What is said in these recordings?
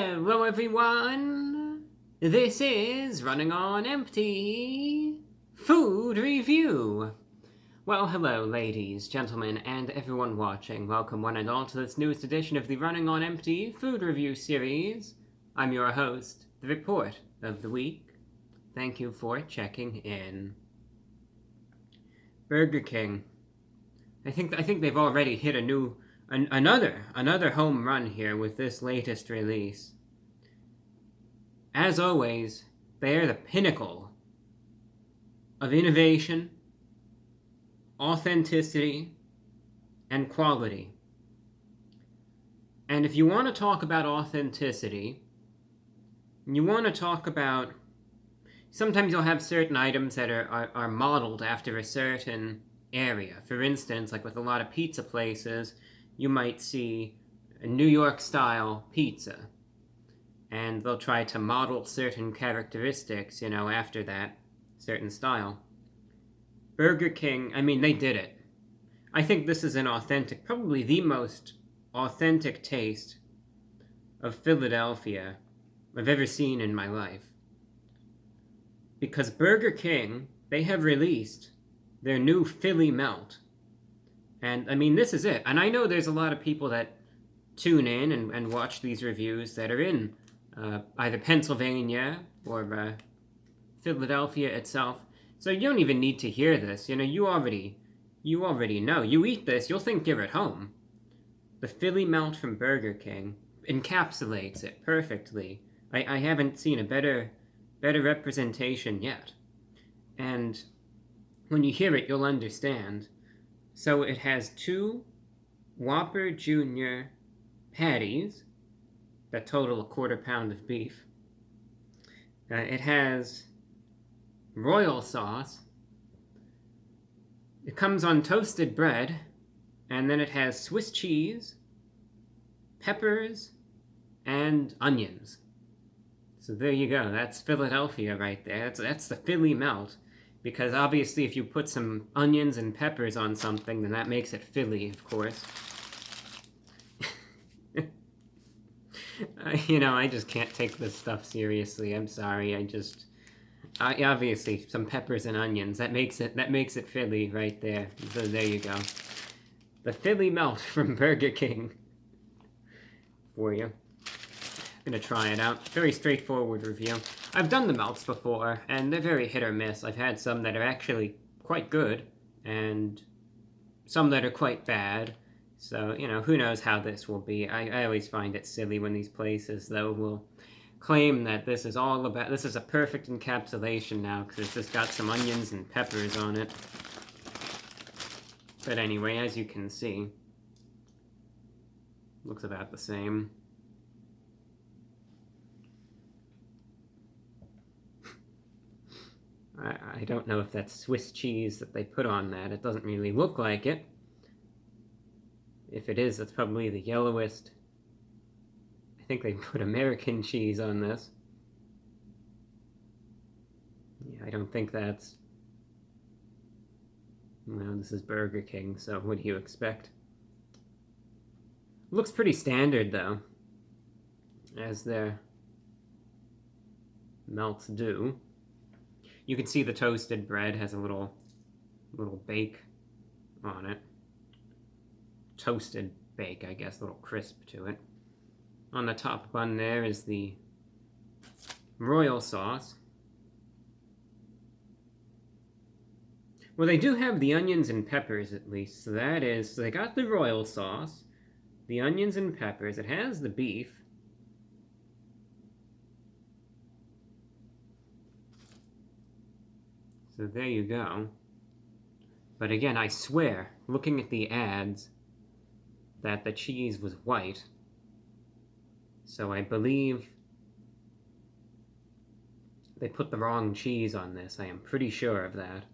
Hello everyone! This is Running on Empty Food Review! Well, hello ladies, gentlemen, and everyone watching. Welcome one and all to this newest edition of the Running on Empty Food Review series. I'm your host, the Report of the Week. Thank you for checking in. Burger King. I think they've already hit another home run here with this latest release. As always, they are the pinnacle of innovation, authenticity, and quality. And if you want to talk about authenticity, you want to talk about, sometimes you'll have certain items that are modeled after a certain area. For instance, like with a lot of pizza places, you might see a New York style pizza, and they'll try to model certain characteristics, after that certain style. Burger King, they did it. I think this is probably the most authentic taste of Philadelphia I've ever seen in my life. Because Burger King, they have released their new Philly Melt. And, this is it. And I know there's a lot of people that tune in and watch these reviews that are in either Pennsylvania or Philadelphia itself. So you don't even need to hear this. You already know. You eat this, you'll think you're at home. The Philly Melt from Burger King encapsulates it perfectly. I haven't seen a better representation yet. And when you hear it, you'll understand. So it has 2 Whopper Jr. patties that total a 1/4 pound of beef. It has royal sauce. It comes on toasted bread, and then it has Swiss cheese, peppers, and onions. So there you go. That's Philadelphia right there. That's the Philly Melt. Because obviously if you put some onions and peppers on something, then that makes it Philly, of course. I just can't take this stuff seriously. I'm sorry. Obviously some peppers and onions. That makes it Philly right there. So there you go. The Philly Melt from Burger King for you. I'm gonna try it out. Very straightforward review. I've done the melts before, and they're very hit or miss. I've had some that are actually quite good, and some that are quite bad. So, who knows how this will be. I always find it silly when these places, though, will claim that this is a perfect encapsulation now, because it's just got some onions and peppers on it. But anyway, as you can see, looks about the same. I don't know if that's Swiss cheese that they put on that. It doesn't really look like it. If it is, it's probably the yellowest. I think they put American cheese on this. Yeah, I don't think that's... Well, this is Burger King, so what do you expect? Looks pretty standard, though, as their melts do. You can see the toasted bread has a little bake on it. Toasted bake, I guess, a little crisp to it. On the top bun there is the royal sauce. Well, they do have the onions and peppers at least, so they got the royal sauce, the onions and peppers, it has the beef. So there you go. But again, I swear, looking at the ads, that the cheese was white. So I believe they put the wrong cheese on this. I am pretty sure of that.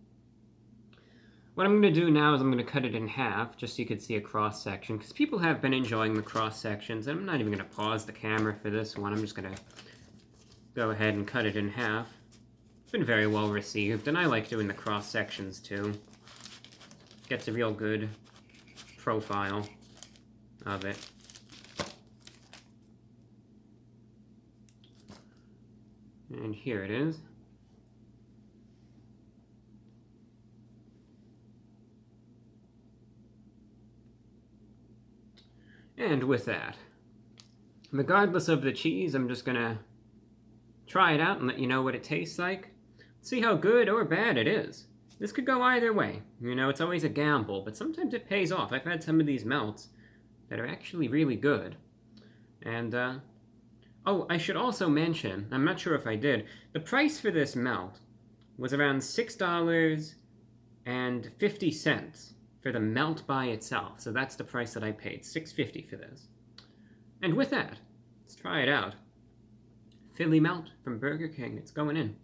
What I'm going to do now is I'm going to cut it in half, just so you can see a cross-section, because people have been enjoying the cross-sections, and I'm not even going to pause the camera for this one. I'm just going to go ahead and cut it in half. It's been very well received, and I like doing the cross-sections too. Gets a real good profile of it. And here it is. And with that, regardless of the cheese, I'm just gonna try it out and let you know what it tastes like. See how good or bad it is. This could go either way. You know, it's always a gamble, but sometimes it pays off. I've had some of these melts that are actually really good. And, oh, I should also mention, I'm not sure if I did, the price for this melt was around $6.50 for the melt by itself. So that's the price that I paid, $6.50 for this. And with that, let's try it out. Philly melt from Burger King. It's going in.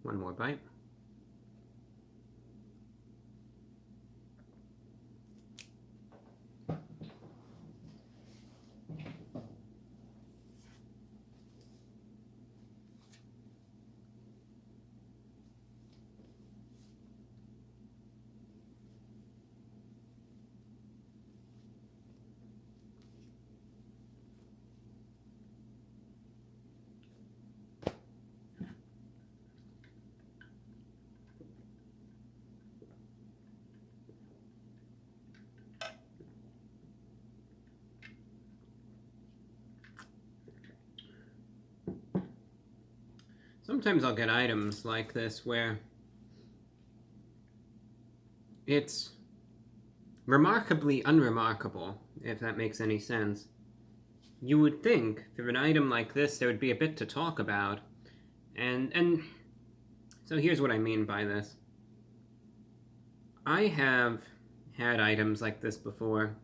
One more bite. Sometimes I'll get items like this where it's remarkably unremarkable, if that makes any sense. You would think for an item like this there would be a bit to talk about, and so here's what I mean by this. I have had items like this before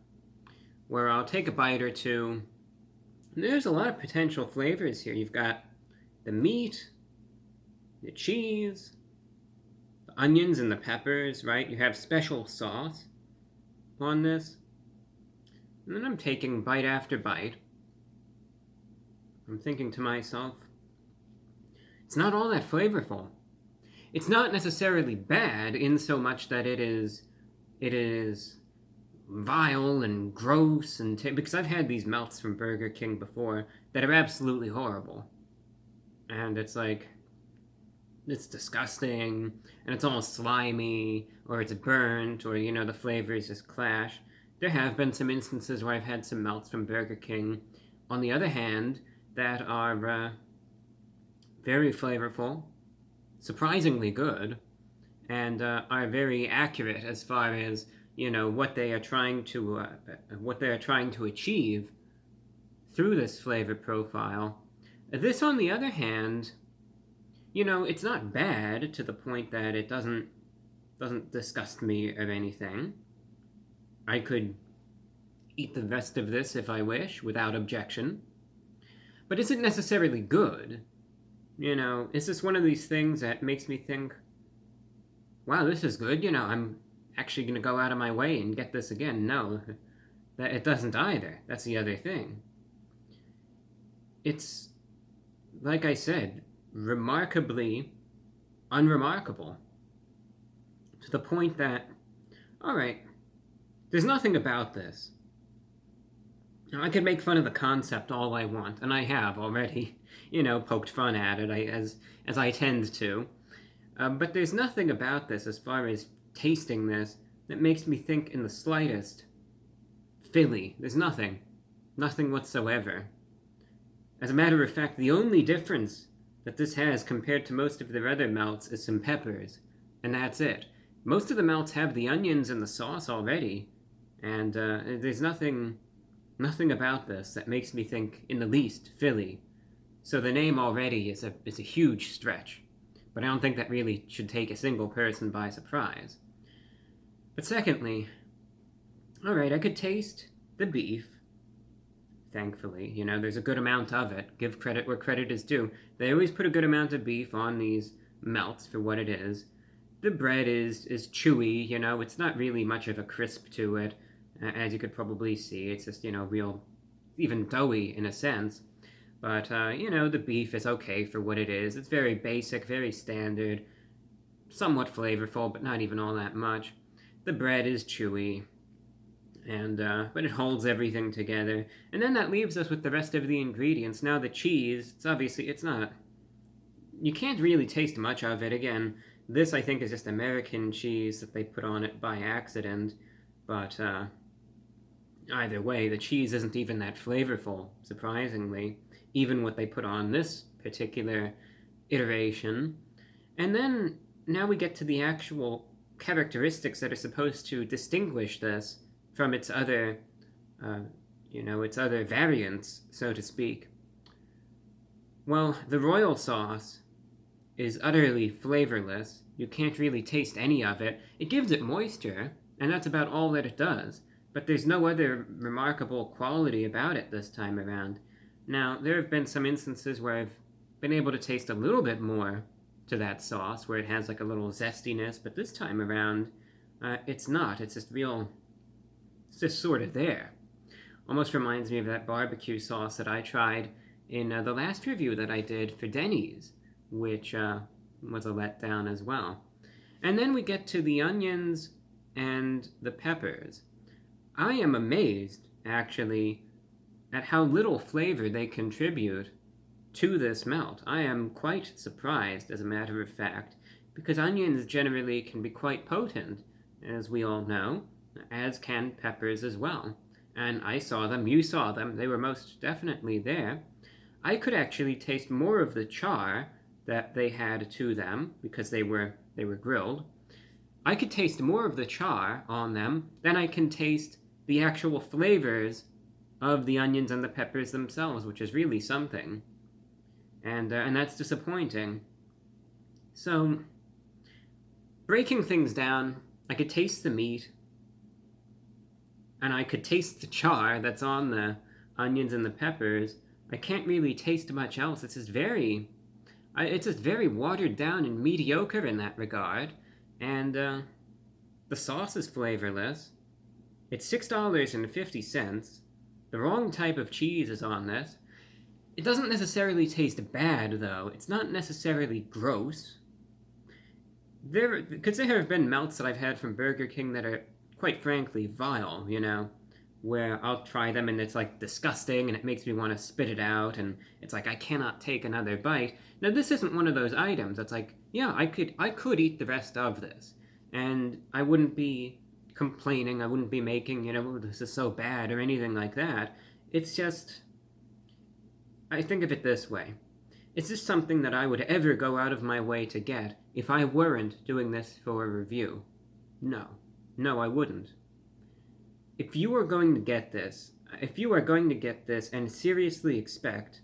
where I'll take a bite or two, and there's a lot of potential flavors here. You've got the meat, the cheese, the onions and the peppers, right? You have special sauce on this. And then I'm taking bite after bite. I'm thinking to myself, it's not all that flavorful. It's not necessarily bad in so much that it is vile and gross because I've had these melts from Burger King before that are absolutely horrible. And it's like, it's disgusting, and it's almost slimy, or it's burnt, or, you know, the flavors just clash. There have been some instances where I've had some melts from Burger King, on the other hand, that are very flavorful, surprisingly good, and are very accurate as far as, you know, what they are trying to achieve through this flavor profile. This, on the other hand, you know, it's not bad to the point that it doesn't disgust me or anything. I could eat the rest of this if I wish, without objection. But is it necessarily good? You know, is this one of these things that makes me think, wow, this is good, you know, I'm actually going to go out of my way and get this again? No, that it doesn't either. That's the other thing. It's, like I said, remarkably unremarkable, to the point that, all right, there's nothing about this. Now, I could make fun of the concept all I want, and I have already, you know, poked fun at it, as I tend to. But there's nothing about this, as far as tasting this, that makes me think in the slightest Philly. There's nothing. Nothing whatsoever. As a matter of fact, the only difference that this has compared to most of their other melts is some peppers, and that's it. Most of the melts have the onions and the sauce already, and there's nothing about this that makes me think in the least Philly. So the name already is a huge stretch, but I don't think that really should take a single person by surprise. But secondly, alright, I could taste the beef. Thankfully, there's a good amount of it. Give credit where credit is due. They always put a good amount of beef on these melts for what it is. The bread is chewy, it's not really much of a crisp to it, as you could probably see. It's just, real, even doughy in a sense. But, the beef is okay for what it is. It's very basic, very standard, somewhat flavorful, but not even all that much. The bread is chewy, and but it holds everything together. And then that leaves us with the rest of the ingredients. Now the cheese, it's not, you can't really taste much of it. Again, this I think is just American cheese that they put on it by accident, but either way, the cheese isn't even that flavorful, surprisingly, even what they put on this particular iteration. And then now we get to the actual characteristics that are supposed to distinguish this from its other, its other variants, so to speak. Well, the royal sauce is utterly flavorless. You can't really taste any of it. It gives it moisture, and that's about all that it does. But there's no other remarkable quality about it this time around. Now, there have been some instances where I've been able to taste a little bit more to that sauce, where it has like a little zestiness, but this time around, it's not. It's just sort of there. Almost reminds me of that barbecue sauce that I tried in the last review that I did for Denny's, which was a letdown as well. And then we get to the onions and the peppers. I am amazed, actually, at how little flavor they contribute to this melt. I am quite surprised, as a matter of fact, because onions generally can be quite potent, as we all know, as can peppers as well. And I saw them, you saw them, they were most definitely there. I could actually taste more of the char that they had to them, because they were grilled. I could taste more of the char on them than I can taste the actual flavors of the onions and the peppers themselves, which is really something. And that's disappointing. So, breaking things down, I could taste the meat, and I could taste the char that's on the onions and the peppers. I can't really taste much else. It's just very watered down and mediocre in that regard. And the sauce is flavorless. It's $6.50. The wrong type of cheese is on this. It doesn't necessarily taste bad, though. It's not necessarily gross. Because there have been melts that I've had from Burger King that are, quite frankly, vile, where I'll try them and it's like disgusting and it makes me want to spit it out and it's like I cannot take another bite. Now this isn't one of those items that's like, yeah, I could eat the rest of this and I wouldn't be complaining, I wouldn't be making, oh, this is so bad or anything like that. It's just, I think of it this way. Is this something that I would ever go out of my way to get if I weren't doing this for a review? No. No, I wouldn't. If you are going to get this and seriously expect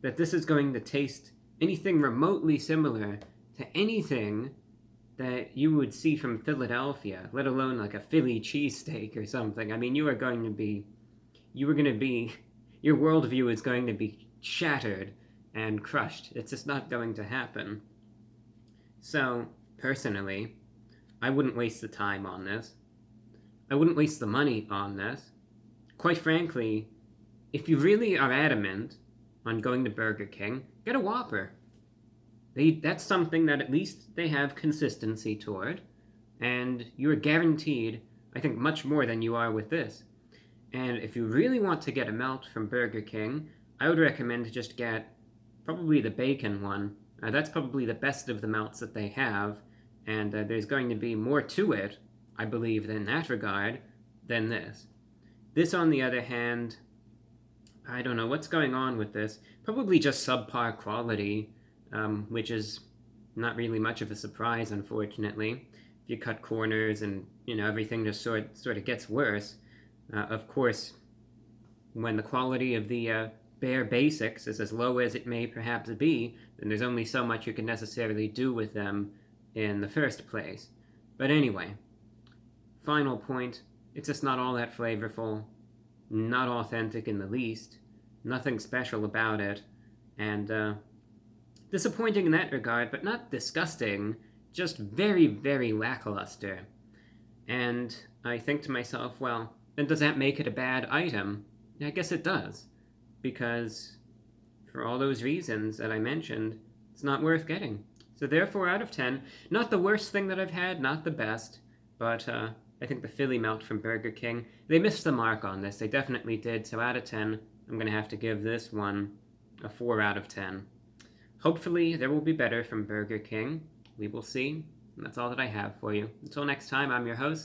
that this is going to taste anything remotely similar to anything that you would see from Philadelphia, let alone like a Philly cheesesteak or something, I mean, your worldview is going to be shattered and crushed. It's just not going to happen. So, personally, I wouldn't waste the time on this. I wouldn't waste the money on this. Quite frankly, if you really are adamant on going to Burger King, get a Whopper. That's something that at least they have consistency toward, and you're guaranteed, I think, much more than you are with this. And if you really want to get a melt from Burger King, I would recommend to just get probably the bacon one. That's probably the best of the melts that they have, and there's going to be more to it, I believe, in that regard, than this. This, on the other hand, I don't know what's going on with this. Probably just subpar quality, which is not really much of a surprise, unfortunately. If you cut corners and everything just sort of gets worse. Of course, when the quality of the bare basics is as low as it may perhaps be, then there's only so much you can necessarily do with them in the first place. But anyway, final point, it's just not all that flavorful, not authentic in the least, nothing special about it, and disappointing in that regard, but not disgusting, just very, very lackluster. And I think to myself, well, then does that make it a bad item? I guess it does, because for all those reasons that I mentioned, it's not worth getting. So therefore, out of 10, not the worst thing that I've had, not the best, but I think the Philly Melt from Burger King, they missed the mark on this. They definitely did. So out of 10, I'm going to have to give this one a 4 out of 10. Hopefully, there will be better from Burger King. We will see. And that's all that I have for you. Until next time, I'm your host,